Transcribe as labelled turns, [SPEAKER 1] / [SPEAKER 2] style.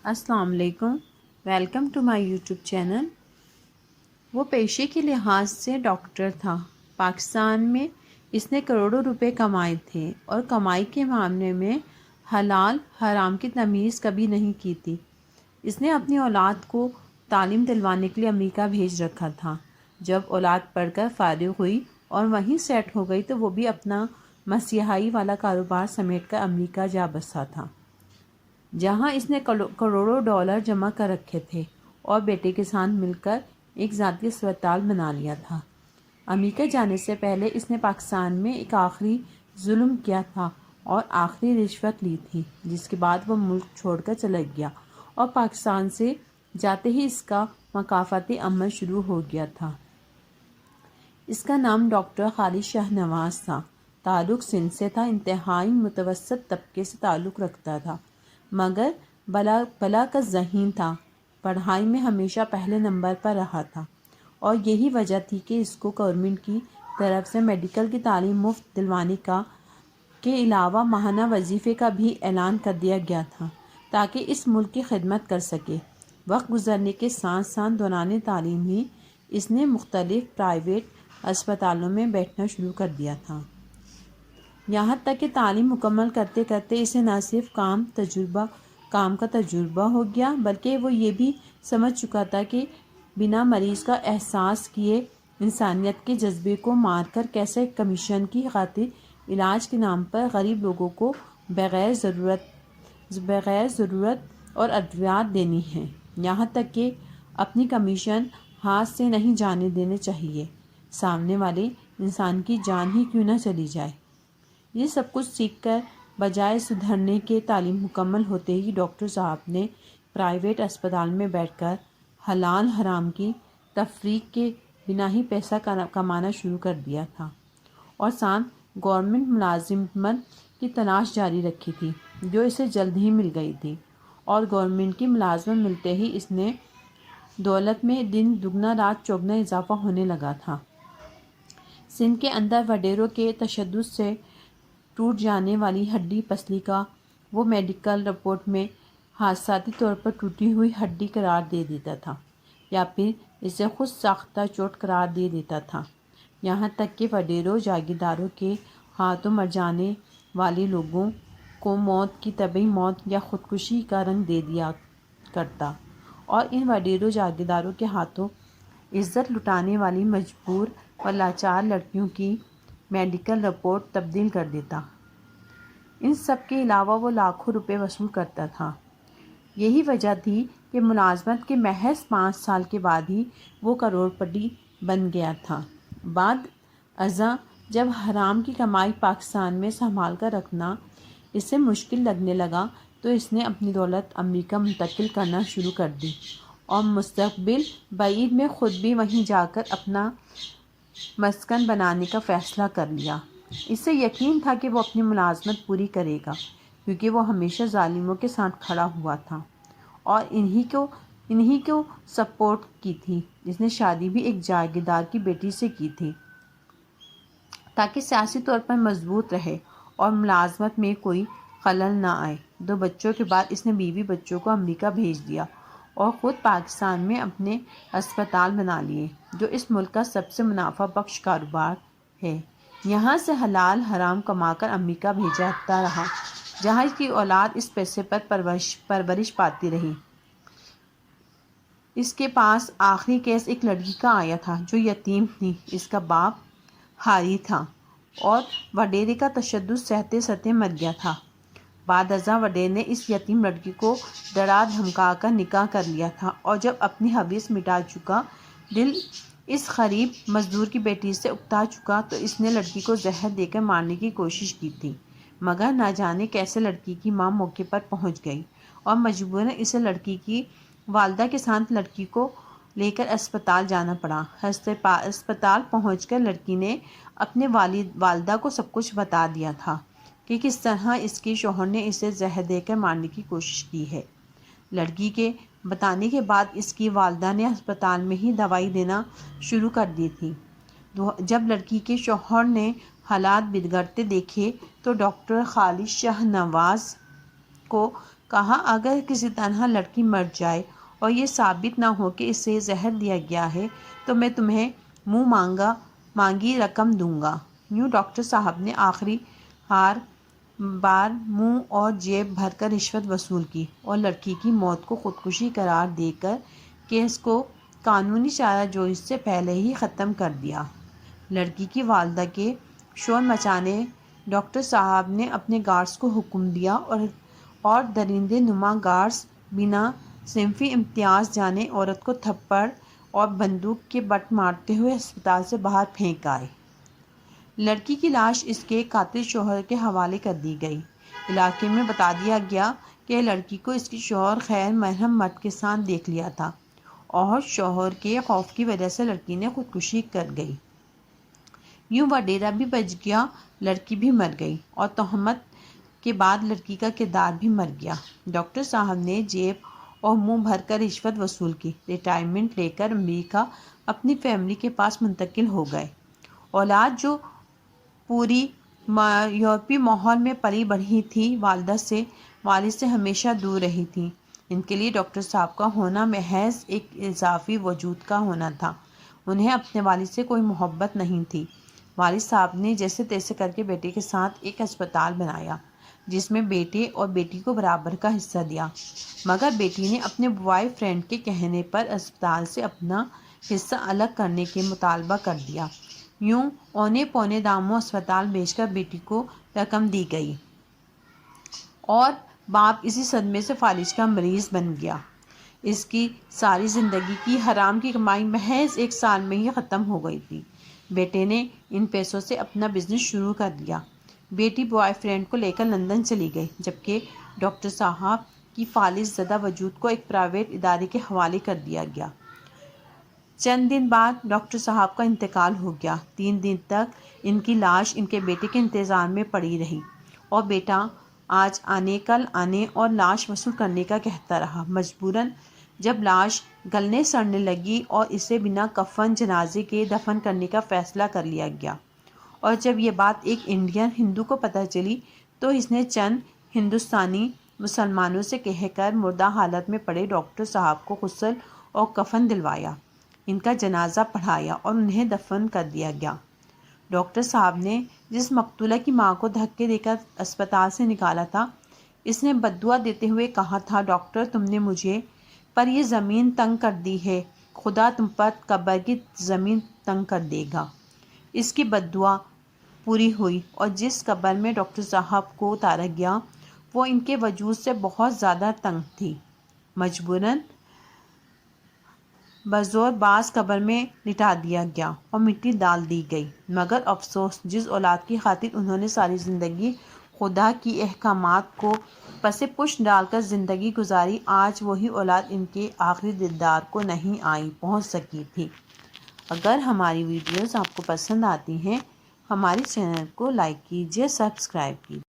[SPEAKER 1] السلام علیکم، welcome to my YouTube channel. وہ پیشے کے لحاظ سے ڈاکٹر تھا۔ پاکستان میں اس نے کروڑوں روپے کمائے تھے اور کمائی کے معاملے میں حلال حرام کی تمیز کبھی نہیں کی تھی۔ اس نے اپنی اولاد کو تعلیم دلوانے کے لیے امریکہ بھیج رکھا تھا۔ جب اولاد پڑھ کر فارغ ہوئی اور وہیں سیٹ ہو گئی تو وہ بھی اپنا مسیحائی والا کاروبار سمیٹ کر امریکہ جا بسا تھا، جہاں اس نے کروڑوں ڈالر جمع کر رکھے تھے اور بیٹے کے ساتھ مل کر ایک ذاتی اسپتال بنا لیا تھا۔ امریکہ جانے سے پہلے اس نے پاکستان میں ایک آخری ظلم کیا تھا اور آخری رشوت لی تھی، جس کے بعد وہ ملک چھوڑ کر چلا گیا اور پاکستان سے جاتے ہی اس کا مکافاتی عمل شروع ہو گیا تھا۔ اس کا نام ڈاکٹر خالد شاہنواز تھا۔ تعلق سندھ سے تھا۔ انتہائی متوسط طبقے سے تعلق رکھتا تھا، مگر بلا کا ذہین تھا۔ پڑھائی میں ہمیشہ پہلے نمبر پر رہا تھا اور یہی وجہ تھی کہ اس کو گورنمنٹ کی طرف سے میڈیکل کی تعلیم مفت دلوانے کے علاوہ ماہانہ وظیفے کا بھی اعلان کر دیا گیا تھا تاکہ اس ملک کی خدمت کر سکے۔ وقت گزرنے کے ساتھ ساتھ دوران تعلیم ہی اس نے مختلف پرائیویٹ اسپتالوں میں بیٹھنا شروع کر دیا تھا، یہاں تک کہ تعلیم مکمل کرتے کرتے اسے نہ صرف کام کا تجربہ ہو گیا، بلکہ وہ یہ بھی سمجھ چکا تھا کہ بنا مریض کا احساس کیے انسانیت کے جذبے کو مار کر کیسے کمیشن کی خاطر علاج کے نام پر غریب لوگوں کو بغیر ضرورت اور ادویات دینی ہیں، یہاں تک کہ اپنی کمیشن ہاتھ سے نہیں جانے دینی چاہیے، سامنے والے انسان کی جان ہی کیوں نہ چلی جائے۔ یہ سب کچھ سیکھ کر بجائے سدھرنے کے تعلیم مکمل ہوتے ہی ڈاکٹر صاحب نے پرائیویٹ اسپتال میں بیٹھ کر حلال حرام کی تفریق کے بنا ہی پیسہ کمانا شروع کر دیا تھا اور ساتھ گورنمنٹ ملازمت کی تلاش جاری رکھی تھی، جو اسے جلد ہی مل گئی تھی، اور گورنمنٹ کی ملازمت ملتے ہی اس نے دولت میں دن دگنا رات چوگنا اضافہ ہونے لگا تھا۔ سندھ کے اندر وڈیروں کے تشدد سے ٹوٹ جانے والی ہڈی پسلی کا وہ میڈیکل رپورٹ میں حادثاتی طور پر ٹوٹی ہوئی ہڈی قرار دے دیتا تھا یا پھر اسے خود ساختہ چوٹ قرار دے دیتا تھا، یہاں تک کہ وڈیروں جاگیرداروں کے ہاتھوں مر جانے والے لوگوں کو موت کی طبعی موت یا خودکشی کا رنگ دے دیا کرتا اور ان وڈیروں جاگیرداروں کے ہاتھوں عزت لٹانے والی مجبور و لاچار لڑکیوں کی میڈیکل رپورٹ تبدیل کر دیتا۔ ان سب کے علاوہ وہ لاکھوں روپے وصول کرتا تھا۔ یہی وجہ تھی کہ ملازمت کے محض 5 سال کے بعد ہی وہ کروڑپتی بن گیا تھا۔ بعد ازاں جب حرام کی کمائی پاکستان میں سنبھال کر رکھنا اسے مشکل لگنے لگا تو اس نے اپنی دولت امریکہ منتقل کرنا شروع کر دی اور مستقبل بعید میں خود بھی وہیں جا کر اپنا مسکن بنانے کا فیصلہ کر لیا۔ اسے یقین تھا کہ وہ اپنی ملازمت پوری کرے گا، کیونکہ وہ ہمیشہ ظالموں کے ساتھ کھڑا ہوا تھا اور انہی کو سپورٹ کی تھی۔ اس نے شادی بھی ایک جاگیردار کی بیٹی سے کی تھی تاکہ سیاسی طور پر مضبوط رہے اور ملازمت میں کوئی خلل نہ آئے۔ 2 بچوں کے بعد اس نے بیوی بچوں کو امریکہ بھیج دیا اور خود پاکستان میں اپنے اسپتال بنا لیے، جو اس ملک کا سب سے منافع بخش کاروبار ہے۔ یہاں سے حلال حرام کما کر امریکہ بھیجتا رہا، جہاں اس کی اولاد اس پیسے پر پرورش پاتی رہی۔ اس کے پاس آخری کیس ایک لڑکی کا آیا تھا جو یتیم تھی۔ اس کا باپ حاری تھا اور وڈیرے کا تشدد سہتے سہتے مر گیا تھا۔ بعد ازاں وڈیر نے اس یتیم لڑکی کو ڈرا دھمکا کر نکاح کر لیا تھا اور جب اپنی حویث مٹا چکا، دل اس غریب مزدور کی بیٹی سے اکتا چکا تو اس نے لڑکی کو زہر دے کر مارنے کی کوشش کی تھی، مگر نہ جانے کیسے لڑکی کی ماں موقع پر پہنچ گئی اور مجبوراً اسے لڑکی کی والدہ کے ساتھ لڑکی کو لے کر اسپتال جانا پڑا۔ اسپتال پہنچ کر لڑکی نے اپنے والدہ کو سب کچھ بتا دیا تھا کہ کس طرح اس کے شوہر نے اسے زہر دے کر مارنے کی کوشش کی ہے۔ لڑکی کے بتانے کے بعد اس کی والدہ نے اسپتال میں ہی دوائی دینا شروع کر دی تھی۔ جب لڑکی کے شوہر نے حالات بگڑتے دیکھے تو ڈاکٹر خالد شاہنواز کو کہا اگر کسی تنہا لڑکی مر جائے اور یہ ثابت نہ ہو کہ اسے زہر دیا گیا ہے تو میں تمہیں مانگی رقم دوں گا۔ یوں ڈاکٹر صاحب نے آخری بار منہ اور جیب بھر کر رشوت وصول کی اور لڑکی کی موت کو خودکشی قرار دے کر کیس کو قانونی چارہ جوئی سے پہلے ہی ختم کر دیا۔ لڑکی کی والدہ کے شور مچانے ڈاکٹر صاحب نے اپنے گارڈز کو حکم دیا اور درندے نما گارڈز بنا صنفی امتیاز جانے عورت کو تھپڑ اور بندوق کے بٹ مارتے ہوئے ہسپتال سے باہر پھینک آئے۔ لڑکی کی لاش اس کے قاتل شوہر کے حوالے کر دی گئی۔ علاقے میں بتا دیا گیا کہ لڑکی کو اس کی شوہر غیر محرم مرد کے ساتھ دیکھ لیا تھا اور شوہر کے خوف کی وجہ سے لڑکی نے خودکشی کر گئی۔ یوں وہ ڈیرا بھی بچ گیا، لڑکی بھی مر گئی اور تہمت کے بعد لڑکی کا کردار بھی مر گیا۔ ڈاکٹر صاحب نے جیب اور منہ بھر کر رشوت وصول کی، ریٹائرمنٹ لے کر امریکہ اپنی فیملی کے پاس منتقل ہو گئے۔ اولاد جو پوری یورپی ماحول میں پلی بڑھی تھی، والد سے ہمیشہ دور رہی تھی۔ ان کے لیے ڈاکٹر صاحب کا ہونا محض ایک اضافی وجود کا ہونا تھا۔ انہیں اپنے والد سے کوئی محبت نہیں تھی۔ والد صاحب نے جیسے تیسے کر کے بیٹے کے ساتھ ایک ہسپتال بنایا جس میں بیٹے اور بیٹی کو برابر کا حصہ دیا، مگر بیٹی نے اپنے بوائے فرینڈ کے کہنے پر اسپتال سے اپنا حصہ الگ کرنے کے مطالبہ کر دیا۔ یوں اونے پونے داموں اسپتال بیچ کر بیٹی کو رقم دی گئی اور باپ اسی صدمے سے فالج کا مریض بن گیا۔ اس کی ساری زندگی کی حرام کی کمائی محض 1 سال میں ہی ختم ہو گئی تھی۔ بیٹے نے ان پیسوں سے اپنا بزنس شروع کر دیا۔ بیٹی بوائے فرینڈ کو لے کر لندن چلی گئی، جبکہ ڈاکٹر صاحب کی فالج زدہ وجود کو ایک پرائیویٹ ادارے کے حوالے کر دیا گیا۔ چند دن بعد ڈاکٹر صاحب کا انتقال ہو گیا۔ 3 دن تک ان کی لاش ان کے بیٹے کے انتظار میں پڑی رہی اور بیٹا آج آنے کل آنے اور لاش وصول کرنے کا کہتا رہا۔ مجبوراً جب لاش گلنے سڑنے لگی اور اسے بنا کفن جنازے کے دفن کرنے کا فیصلہ کر لیا گیا اور جب یہ بات ایک انڈین ہندو کو پتہ چلی تو اس نے چند ہندوستانی مسلمانوں سے کہہ کر مردہ حالت میں پڑے ڈاکٹر صاحب کو غسل اور کفن دلوایا، ان کا جنازہ پڑھایا اور انہیں دفن کر دیا گیا۔ ڈاکٹر صاحب نے جس مقتولہ کی ماں کو دھکے دے کر اسپتال سے نکالا تھا، اس نے بددعا دیتے ہوئے کہا تھا، ڈاکٹر تم نے مجھے پر یہ زمین تنگ کر دی ہے، خدا تم پر قبر کی زمین تنگ کر دے گا۔ اس کی بددعا پوری ہوئی اور جس قبر میں ڈاکٹر صاحب کو اتارا گیا وہ ان کے وجود سے بہت زیادہ تنگ تھی۔ مجبوراً بزور باز قبر میں لٹا دیا گیا اور مٹی ڈال دی گئی، مگر افسوس جس اولاد کی خاطر انہوں نے ساری زندگی خدا کی احکامات کو پس پشت ڈال کر زندگی گزاری، آج وہی اولاد ان کے آخری دیدار کو نہیں پہنچ سکی تھی۔ اگر ہماری ویڈیوز آپ کو پسند آتی ہیں، ہمارے چینل کو لائک کیجیے، سبسکرائب کیجیے۔